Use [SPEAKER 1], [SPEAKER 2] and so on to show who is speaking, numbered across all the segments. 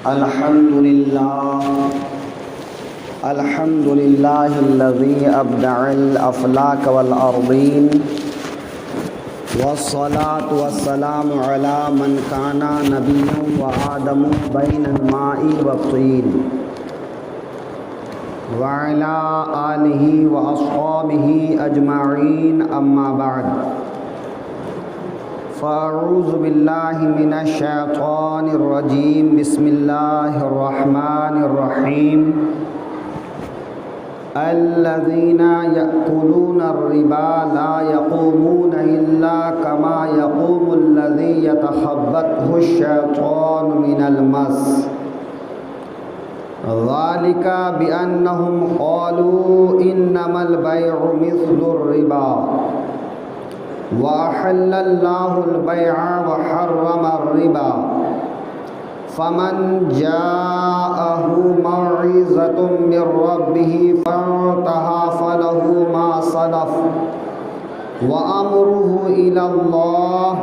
[SPEAKER 1] الحمد لله الذي أبدع الأفلاك والأرضين، والصلاة والسلام على من كان نبيا وآدم بين الماء والطين، وعلى آله وأصحابه أجمعين، أما بعد، فأعوذ بالله من الشيطان الرجيم، بسم الله الرحمن الرحيم. الذين يأكلون الربا لا يقومون إلا كما يقوم الذي يتخبطه الشيطان من المس، ذلك بأنهم قالوا إنما البيع مثل الربا وأحل الله البيع وحرم الربا، فمن جاءه موعظة من ربه فانتهى فله ما سلف وأمره إلى الله،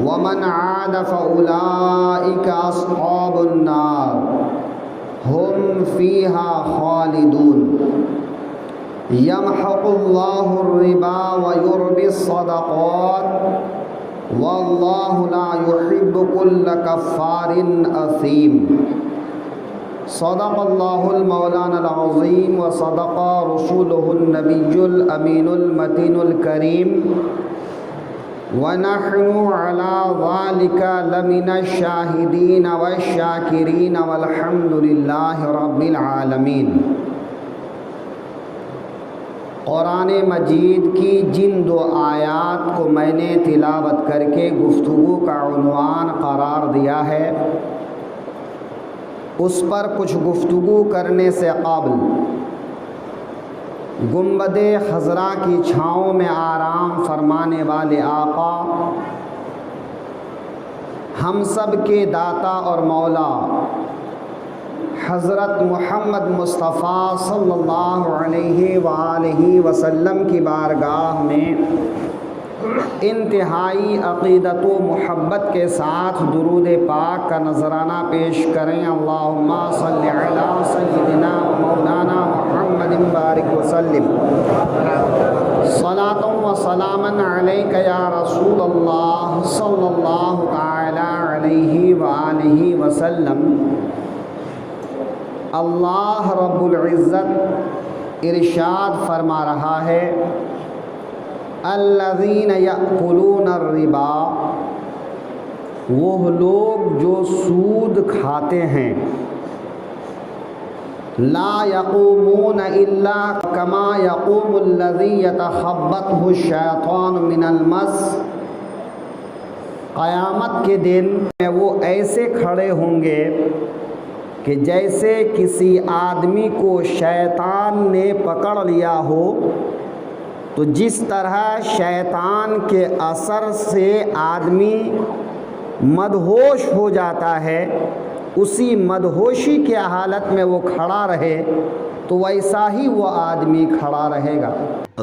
[SPEAKER 1] ومن عاد فأولئك أصحاب النار هم فيها خالدون. يمحق الله الربا ويربي الصدقات والله لا يحب كل كفار أثيم. صدق الله المولانا العظيم وصدق رسوله النبي الأمين المتين الكريم، ونحن على ذلك لمن الشاهدين والشاكرين والحمد لله رب العالمين. قرآن مجید کی جن دو آیات کو میں نے تلاوت کر کے گفتگو کا عنوان قرار دیا ہے، اس پر کچھ گفتگو کرنے سے قبل گنبد خضرا کی چھاؤں میں آرام فرمانے والے آقا، ہم سب کے داتا اور مولا حضرت محمد مصطفیٰ صلی اللہ علیہ وآلہ وسلم کی بارگاہ میں انتہائی عقیدت و محبت کے ساتھ درود پاک کا نذرانہ پیش کریں. اللہم صلی علی سیدنا مولانا محمد بارک وسلم. صلاۃ و سلاما علیک یا رسول اللہ صلی اللہ تعالی علیہ وآلہ وسلم. اللہ رب العزت ارشاد فرما رہا ہے، الذین یأکلون الربا، وہ لوگ جو سود کھاتے ہیں، لا یقومون الا کما یقوم الذی یتخبطہ الشیطان من المس، قیامت کے دن میں وہ ایسے کھڑے ہوں گے کہ جیسے کسی آدمی کو شیطان نے پکڑ لیا ہو، تو جس طرح شیطان کے اثر سے آدمی مدہوش ہو جاتا ہے، اسی مدہوشی کے حالت میں وہ کھڑا رہے، تو ویسا ہی وہ آدمی کھڑا رہے گا.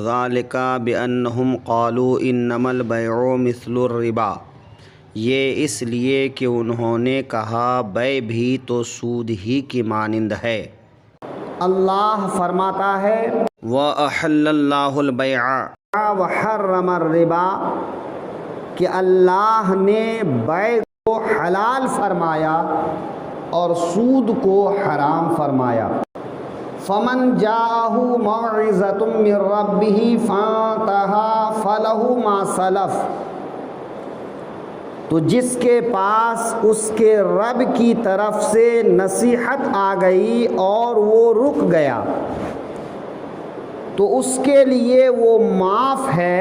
[SPEAKER 1] ذالک بأنہم قالوا انما البیع مثل الربا، یہ اس لیے کہ انہوں نے کہا بیع بھی تو سود ہی کی مانند ہے. اللہ فرماتا ہے وَأَحَلَّ اللَّهُ الْبَيْعَ وَحَرَّمَ الرِّبَا، کہ اللہ نے بیع کو حلال فرمایا اور سود کو حرام فرمایا. فَمَنْ جَاءَهُ مَوْعِظَةٌ مِّن رَّبِّهِ فَانتَهَى فَلَهُ مَا سَلَفَ، تو جس کے پاس اس کے رب کی طرف سے نصیحت آ گئی اور وہ رک گیا، تو اس کے لیے وہ معاف ہے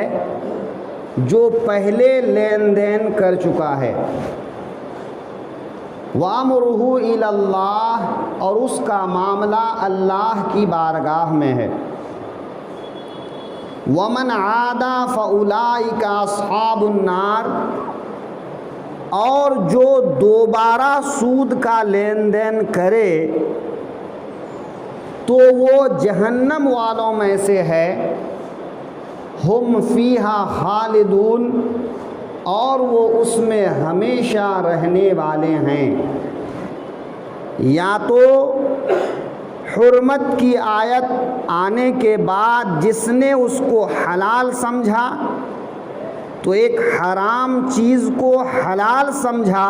[SPEAKER 1] جو پہلے لین دین کر چکا ہے. وَأَمْرُهُ إِلَى اللَّهِ، اور اس کا معاملہ اللہ کی بارگاہ میں ہے. وَمَنْ عَادَ فَأُولَئِكَ أَصْحَابُ النَّارِ، اور جو دوبارہ سود کا لین دین کرے تو وہ جہنم والوں میں سے ہے. ہم فیہا خالدون، اور وہ اس میں ہمیشہ رہنے والے ہیں. یا تو حرمت کی آیت آنے کے بعد جس نے اس کو حلال سمجھا تو ایک حرام چیز کو حلال سمجھا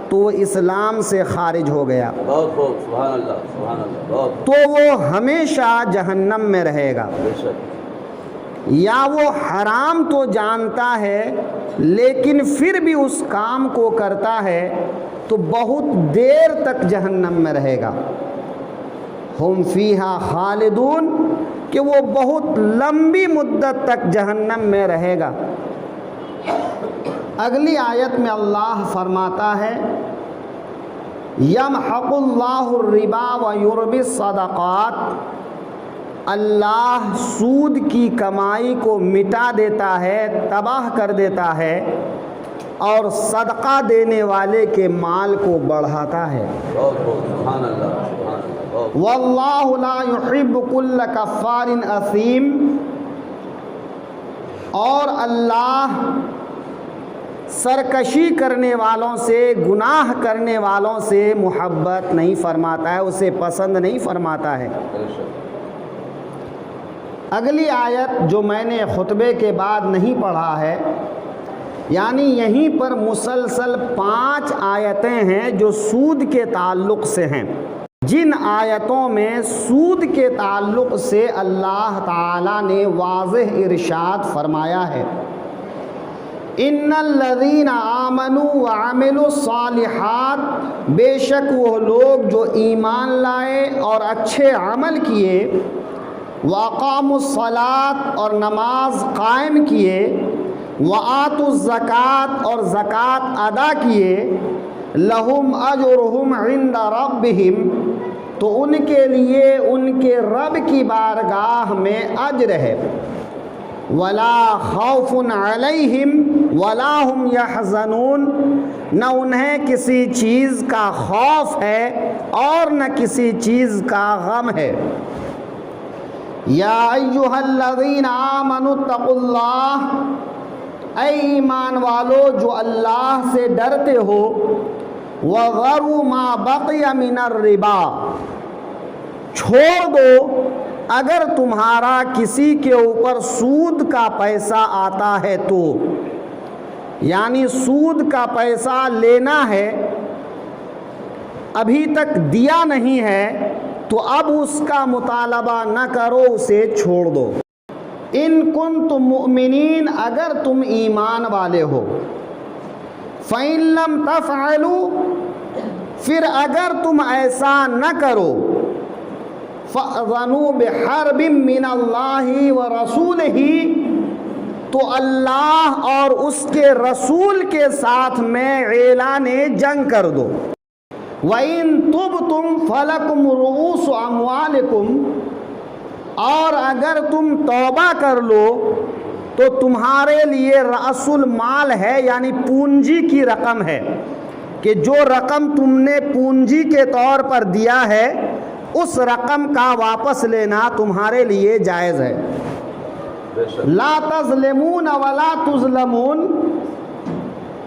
[SPEAKER 1] تو وہ اسلام سے خارج ہو گیا،
[SPEAKER 2] بہت خوب، سبحان اللہ، سبحان اللہ، بہت
[SPEAKER 1] تو وہ ہمیشہ جہنم میں رہے گا۔
[SPEAKER 2] بے شک،
[SPEAKER 1] یا وہ حرام تو جانتا ہے لیکن پھر بھی اس کام کو کرتا ہے تو بہت دیر تک جہنم میں رہے گا۔ ہم فیہا خالدون، کہ وہ بہت لمبی مدت تک جہنم میں رہے گا۔ اگلی آیت میں اللہ فرماتا ہے یمحق اللہ الربا ویربی الصدقات، اللہ سود کی کمائی کو مٹا دیتا ہے، تباہ کر دیتا ہے، اور صدقہ دینے والے کے مال کو بڑھاتا ہے۔
[SPEAKER 2] بہت خوب، سبحان اللہ، سبحان اللہ، بہت
[SPEAKER 1] واللہ لا یحب کل کفار اثیم، اور اللہ سرکشی کرنے والوں سے، گناہ کرنے والوں سے محبت نہیں فرماتا ہے، اسے پسند نہیں فرماتا ہے۔
[SPEAKER 2] بے شک،
[SPEAKER 1] اگلی آیت جو میں نے خطبے کے بعد نہیں پڑھا ہے، یعنی یہیں پر مسلسل 5 آیتیں ہیں جو سود کے تعلق سے ہیں، جن آیتوں میں سود کے تعلق سے اللہ تعالیٰ نے واضح ارشاد فرمایا ہے ان الذین آمنوا وعملوا الصالحات، بے شک وہ لوگ جو ایمان لائے اور اچھے عمل کیے، واقاموا الصلاۃ اور نماز قائم کیے، وآتوا الزکوٰۃ اور زکوٰۃ ادا کیے، لہم اجرہم عند ربہم، تو ان کے لیے ان کے رب کی بارگاہ میں اجر ہے، ولا خوف علیہم ولا ہم یحزنون، نہ انہیں کسی چیز کا خوف ہے اور نہ کسی چیز کا غم ہے۔ یا ایہا الذین آمنوا اتقوا اللہ، اے ایمان والو جو اللہ سے ڈرتے ہو، وذروا ما بقی من الربا، چھوڑ دو اگر تمہارا کسی کے اوپر سود کا پیسہ آتا ہے تو، یعنی سود کا پیسہ لینا ہے، ابھی تک دیا نہیں ہے تو اب اس کا مطالبہ نہ کرو، اسے چھوڑ دو۔ ان کنتم مؤمنین، اگر تم ایمان والے ہو، فَإِن لَّمْ تَفْعَلُوا، پھر اگر تم ایسا نہ کرو، فَأْذَنُوا بِحَرْبٍ مِّنَ اللَّهِ وَرَسُولِهِ، تو اللہ اور اس کے رسول کے ساتھ میں اعلان جنگ کر دو۔ وَإِن تُبْتُمْ فَلَكُمْ رُءُوسُ أَمْوَالِكُمْ، اور اگر تم توبہ کر لو تو تمہارے لیے رأس المال ہے، یعنی پونجی کی رقم ہے، کہ جو رقم تم نے پونجی کے طور پر دیا ہے اس رقم کا واپس لینا تمہارے لیے جائز ہے۔ لا تظلمون ولا تظلمون،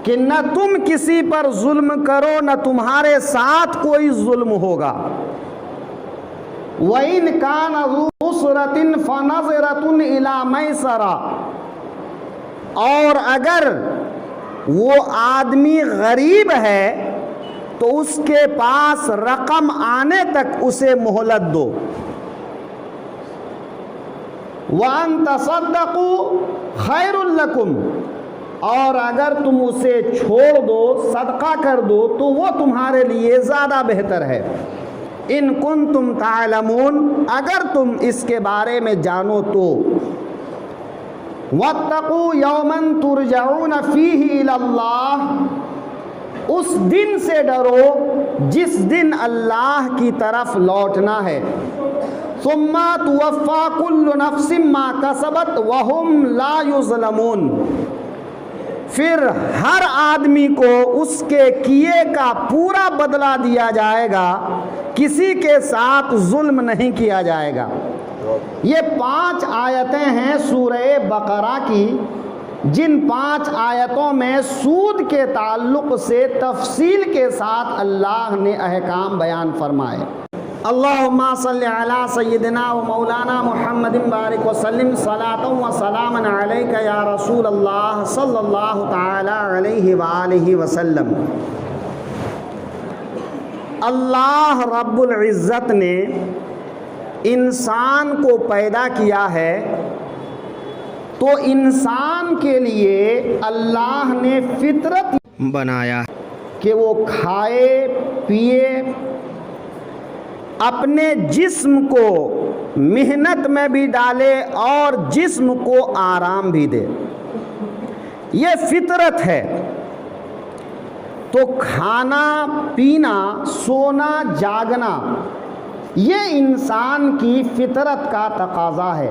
[SPEAKER 1] کہ نہ تم کسی پر ظلم کرو نہ تمہارے ساتھ کوئی ظلم ہوگا۔ وَإِنْ كَانَ ذُو عُسْرَةٍ فَنَظِرَةٌ إِلَىٰ مَيْسَرَةٍ، اور اگر وہ آدمی غریب ہے تو اس کے پاس رقم آنے تک اسے مہلت دو۔ وَأَن تَصَدَّقُوا خَيْرٌ لَكُمْ، اور اگر تم اسے چھوڑ دو، صدقہ کر دو، تو وہ تمہارے لیے زیادہ بہتر ہے۔ ان کنتم تعلمون، اگر تم اس کے بارے میں جانو تو۔ وَاتَّقُوا يَوْمًا تُرْجَعُونَ فِيهِ إِلَى اللَّهِ، اس دن سے ڈرو جس دن اللہ کی طرف لوٹنا ہے۔ ثُمَّ تُوَفَّى كُلُّ نَفْسٍ مَّا كَسَبَتْ وَهُمْ لَا يُظْلَمُونَ، پھر ہر آدمی کو اس کے کیے کا پورا بدلہ دیا جائے گا، کسی کے ساتھ ظلم نہیں کیا جائے گا۔ یہ 5 آیتیں ہیں سورہ بقرہ کی، جن 5 آیتوں میں سود کے تعلق سے تفصیل کے ساتھ اللہ نے احکام بیان فرمائے۔ اللہم صلی علی سیدنا و مولانا محمد بارک وسلم صلاۃ و سلام علیک یا رسول اللہ صلی اللہ تعالی علیہ وآلہ وسلم۔ اللہ رب العزت نے انسان کو پیدا کیا ہے تو انسان کے لیے اللہ نے فطرت بنایا کہ وہ کھائے پیے، اپنے جسم کو محنت میں بھی ڈالے اور جسم کو آرام بھی دے، یہ فطرت ہے۔ تو کھانا پینا، سونا جاگنا یہ انسان کی فطرت کا تقاضا ہے۔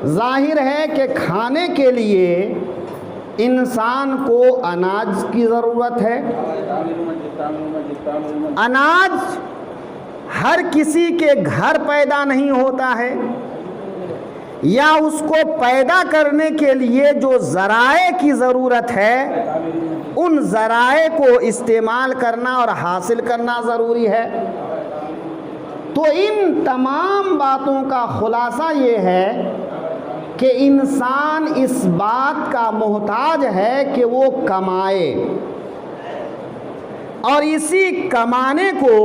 [SPEAKER 1] ظاہر ہے کہ کھانے کے لیے انسان کو اناج کی ضرورت ہے۔ اناج ہر کسی کے گھر پیدا نہیں ہوتا ہے، یا اس کو پیدا کرنے کے لیے جو ذرائع کی ضرورت ہے ان ذرائع کو استعمال کرنا اور حاصل کرنا ضروری ہے۔ تو ان تمام باتوں کا خلاصہ یہ ہے کہ انسان اس بات کا محتاج ہے کہ وہ کمائے، اور اسی کمانے کو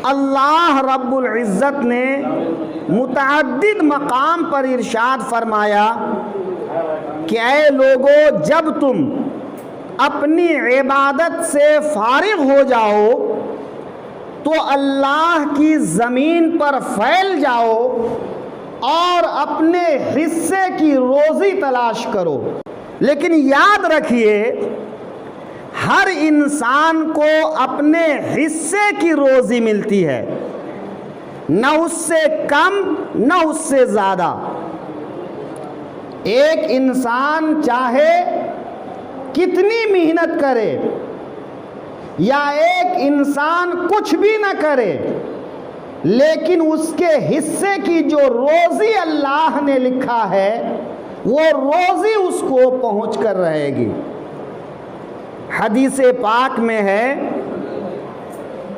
[SPEAKER 1] اللہ رب العزت نے متعدد مقام پر ارشاد فرمایا کہ اے لوگو، جب تم اپنی عبادت سے فارغ ہو جاؤ تو اللہ کی زمین پر پھیل جاؤ اور اپنے حصے کی روزی تلاش کرو۔ لیکن یاد رکھیے، ہر انسان کو اپنے حصے کی روزی ملتی ہے، نہ اس سے کم نہ اس سے زیادہ۔ ایک انسان چاہے کتنی محنت کرے یا ایک انسان کچھ بھی نہ کرے، لیکن اس کے حصے کی جو روزی اللہ نے لکھا ہے وہ روزی اس کو پہنچ کر رہے گی۔ حدیث پاک میں ہے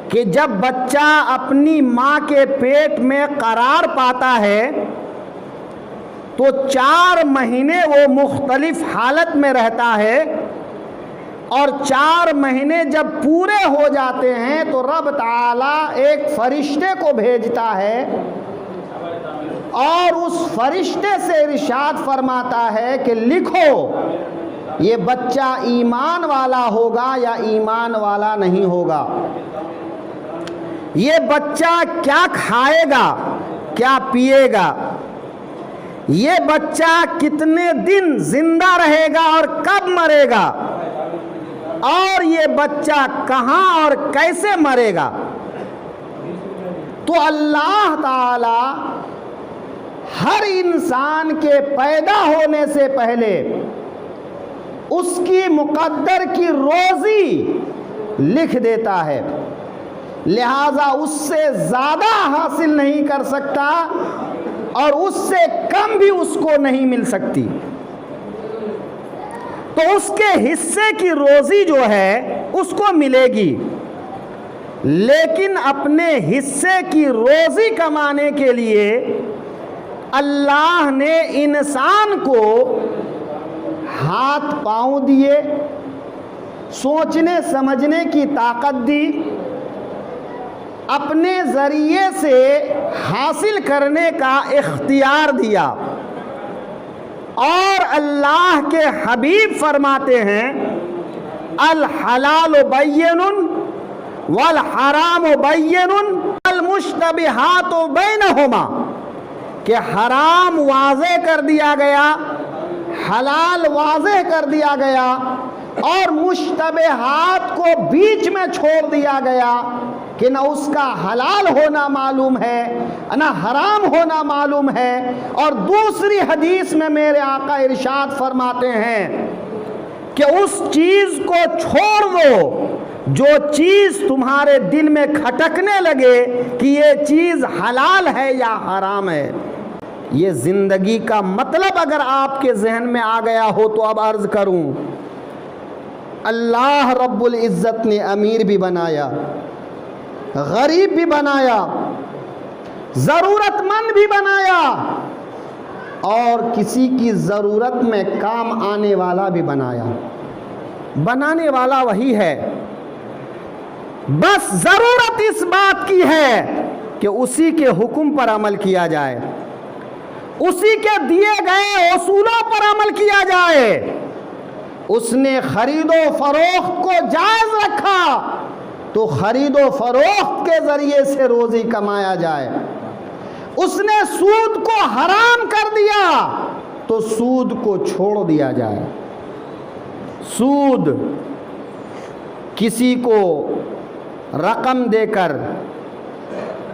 [SPEAKER 1] کہ جب بچہ اپنی ماں کے پیٹ میں قرار پاتا ہے تو 4 مہینے وہ مختلف حالت میں رہتا ہے، اور 4 مہینے جب پورے ہو جاتے ہیں تو رب تعالی ایک فرشتے کو بھیجتا ہے اور اس فرشتے سے ارشاد فرماتا ہے کہ لکھو یہ بچہ ایمان والا ہوگا یا ایمان والا نہیں ہوگا، یہ بچہ کیا کھائے گا کیا پیے گا، یہ بچہ کتنے دن زندہ رہے گا اور کب مرے گا، اور یہ بچہ کہاں اور کیسے مرے گا۔ تو اللہ تعالی ہر انسان کے پیدا ہونے سے پہلے اس کی مقدر کی روزی لکھ دیتا ہے، لہذا اس سے زیادہ حاصل نہیں کر سکتا اور اس سے کم بھی اس کو نہیں مل سکتی۔ تو اس کے حصے کی روزی جو ہے اس کو ملے گی، لیکن اپنے حصے کی روزی کمانے کے لیے اللہ نے انسان کو ہاتھ پاؤں دیے، سوچنے سمجھنے کی طاقت دی، اپنے ذریعے سے حاصل کرنے کا اختیار دیا، اور اللہ کے حبیب فرماتے ہیں الحلال بین والحرام بین والمشتبہات بینہما، کہ حرام واضح کر دیا گیا، حلال واضح کر دیا گیا، اور مشتبہات کو بیچ میں چھوڑ دیا گیا کہ نہ اس کا حلال ہونا معلوم ہے نہ حرام ہونا معلوم ہے۔ اور دوسری حدیث میں میرے آقا ارشاد فرماتے ہیں کہ اس چیز کو چھوڑ دو جو چیز تمہارے دل میں کھٹکنے لگے کہ یہ چیز حلال ہے یا حرام ہے۔ یہ زندگی کا مطلب اگر آپ کے ذہن میں آ گیا ہو تو اب عرض کروں، اللہ رب العزت نے امیر بھی بنایا، غریب بھی بنایا، ضرورت مند بھی بنایا، اور کسی کی ضرورت میں کام آنے والا بھی بنایا۔ بنانے والا وہی ہے، بس ضرورت اس بات کی ہے کہ اسی کے حکم پر عمل کیا جائے، اسی کے دیے گئے اصولوں پر عمل کیا جائے۔ اس نے خرید و فروخت کو جائز رکھا تو خرید و فروخت کے ذریعے سے روزی کمایا جائے، اس نے سود کو حرام کر دیا تو سود کو چھوڑ دیا جائے۔ سود کسی کو رقم دے کر،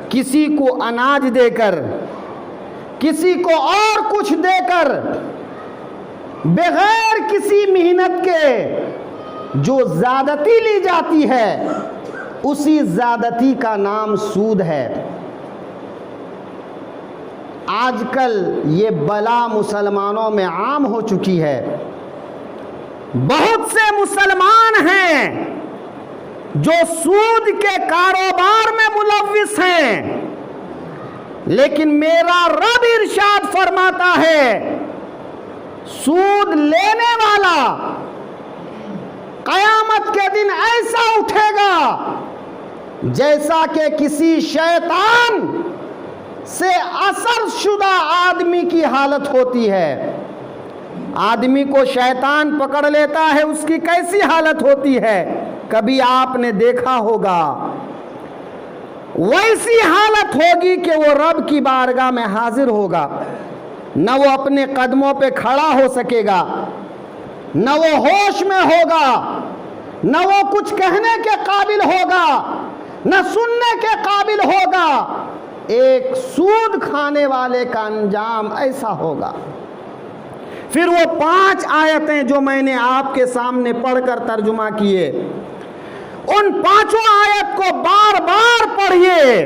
[SPEAKER 1] کسی کو اناج دے کر، کسی کو اور کچھ دے کر، بغیر کسی محنت کے جو زیادتی لی جاتی ہے، اسی زیادتی کا نام سود ہے۔ آج کل یہ بلا مسلمانوں میں عام ہو چکی ہے۔ بہت سے مسلمان ہیں جو سود کے کاروبار میں ملوث ہیں، لیکن میرا رب ارشاد فرماتا ہے سود لینے والا قیامت کے دن ایسا اٹھے گا جیسا کہ کسی شیطان سے اثر شدہ آدمی کی حالت ہوتی ہے۔ آدمی کو شیطان پکڑ لیتا ہے، اس کی کیسی حالت ہوتی ہے کبھی آپ نے دیکھا ہوگا؟ ویسی حالت ہوگی کہ وہ رب کی بارگاہ میں حاضر ہوگا، نہ وہ اپنے قدموں پہ کھڑا ہو سکے گا، نہ وہ ہوش میں ہوگا، نہ وہ کچھ کہنے کے قابل ہوگا، نہ سننے کے قابل ہوگا۔ ایک سود کھانے والے کا انجام ایسا ہوگا۔ پھر وہ 5 آیتیں جو میں نے آپ کے سامنے پڑھ کر ترجمہ کیے، ان 5 آیت کو بار بار پڑھیے۔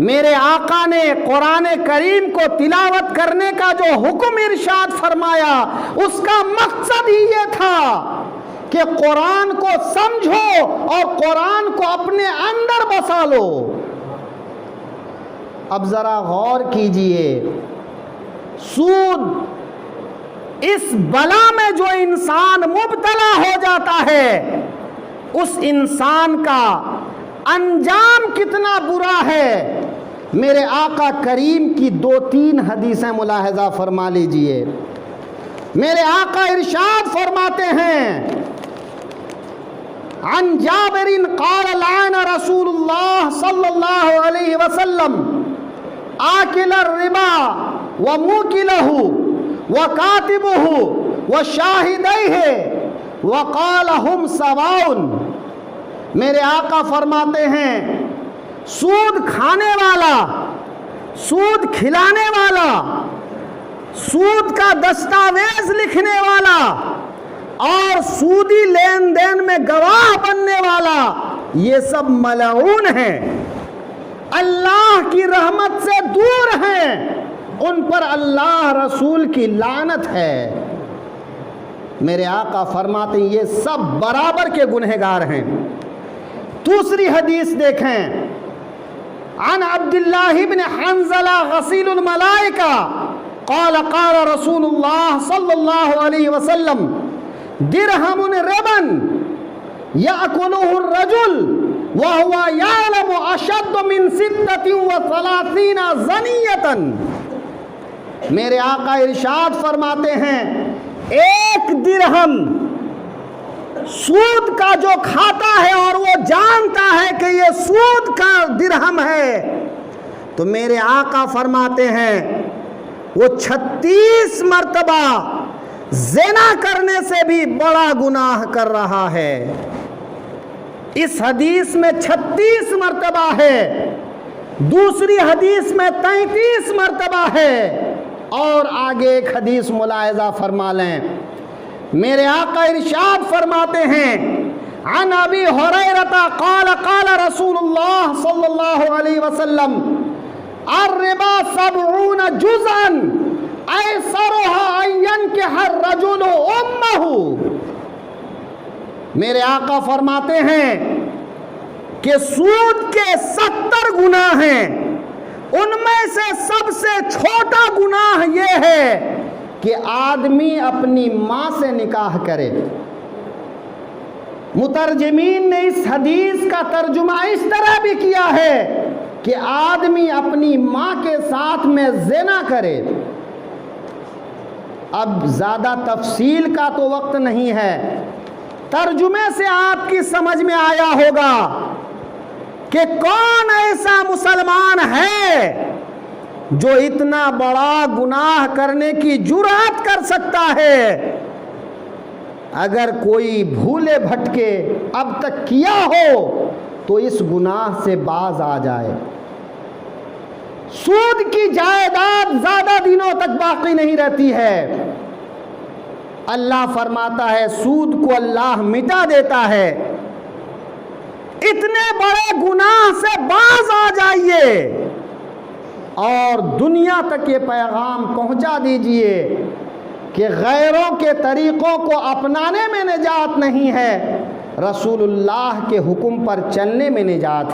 [SPEAKER 1] میرے آقا نے قرآن کریم کو تلاوت کرنے کا جو حکم ارشاد فرمایا، اس کا مقصد ہی یہ تھا کہ قرآن کو سمجھو اور قرآن کو اپنے اندر بسا لو۔ اب ذرا غور کیجئے، سود اس بلا میں جو انسان مبتلا ہو جاتا ہے، اس انسان کا انجام کتنا برا ہے۔ میرے آقا کریم کی 2-3 حدیثیں ملاحظہ فرما لیجئے۔ میرے آقا ارشاد فرماتے ہیں، عن جابر قال لعن رسول اللہ صلی اللہ علیہ وسلم آکل الربا وموکلہ وکاتبہ وشاہدیہ وقال ہم سواء۔ میرے آقا فرماتے ہیں سود کھانے والا، سود کھلانے والا، سود کا دستاویز لکھنے والا اور سودی لین دین میں گواہ بننے والا، یہ سب ملعون ہیں، اللہ کی رحمت سے دور ہیں، ان پر اللہ رسول کی لعنت ہے۔ میرے آقا فرماتے ہیں یہ سب برابر کے گنہگار ہیں۔ دوسری حدیث دیکھیں، عن عبداللہ بن حنظلہ غسیل الملائکہ قال قال رسول اللہ صلی اللہ علیہ وسلم درہم ربا یأکلہ الرجل وہو یعلم اشد من 36 زنیۃ۔ میرے آقا ارشاد فرماتے ہیں 1 درہم سود کا جو کھاتا ہے اور وہ جانتا ہے کہ یہ سود کا درہم ہے، تو میرے آقا فرماتے ہیں وہ 36 مرتبہ زنا کرنے سے بھی بڑا گناہ کر رہا ہے۔ اس حدیث میں 36 مرتبہ ہے، دوسری حدیث میں 33 مرتبہ ہے، اور آگے ایک حدیث ملاحظہ فرما لیں۔ میرے آقا ارشاد فرماتے ہیں عن ابی ہریرہ قال قال رسول اللہ صلی اللہ علیہ وسلم الربا 70 جزءا ایسرها ان ينكح الرجل امه. میرے آقا فرماتے ہیں کہ سود کے 70 گناہ ہیں، ان میں سے سب سے چھوٹا گناہ یہ ہے کہ آدمی اپنی ماں سے نکاح کرے. مترجمین نے اس حدیث کا ترجمہ اس طرح بھی کیا ہے کہ آدمی اپنی ماں کے ساتھ میں زنا کرے. اب زیادہ تفصیل کا تو وقت نہیں ہے، ترجمے سے آپ کی سمجھ میں آیا ہوگا کہ کون ایسا مسلمان ہے جو اتنا بڑا گناہ کرنے کی جرأت کر سکتا ہے. اگر کوئی بھولے بھٹکے اب تک کیا ہو تو اس گناہ سے باز آ جائے. سود کی جائیداد زیادہ دنوں تک باقی نہیں رہتی ہے. اللہ فرماتا ہے سود کو اللہ مٹا دیتا ہے. اتنے بڑے گناہ سے باز آ جائیے اور دنیا تک یہ پیغام پہنچا دیجئے کہ غیروں کے طریقوں کو اپنانے میں نجات نہیں ہے، رسول اللہ کے حکم پر چلنے میں نجات ہے.